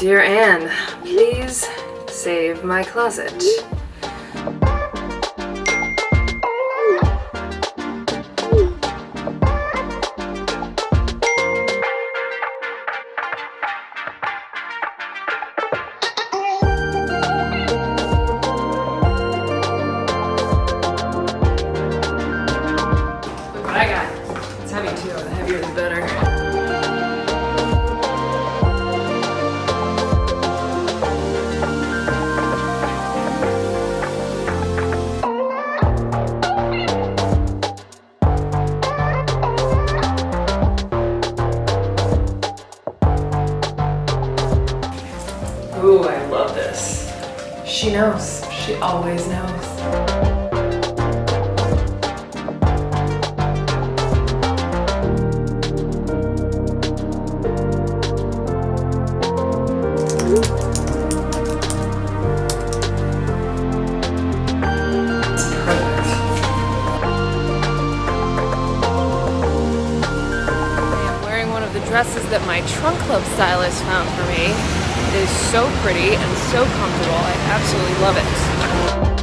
Dear Anne, please save my closet. Look what I got. It's heavy too, the heavier the better. Ooh, I love this. She knows. She always knows. It's perfect. I am wearing one of the dresses that my trunk club stylist found for me. It is so pretty and so comfortable. I absolutely love it.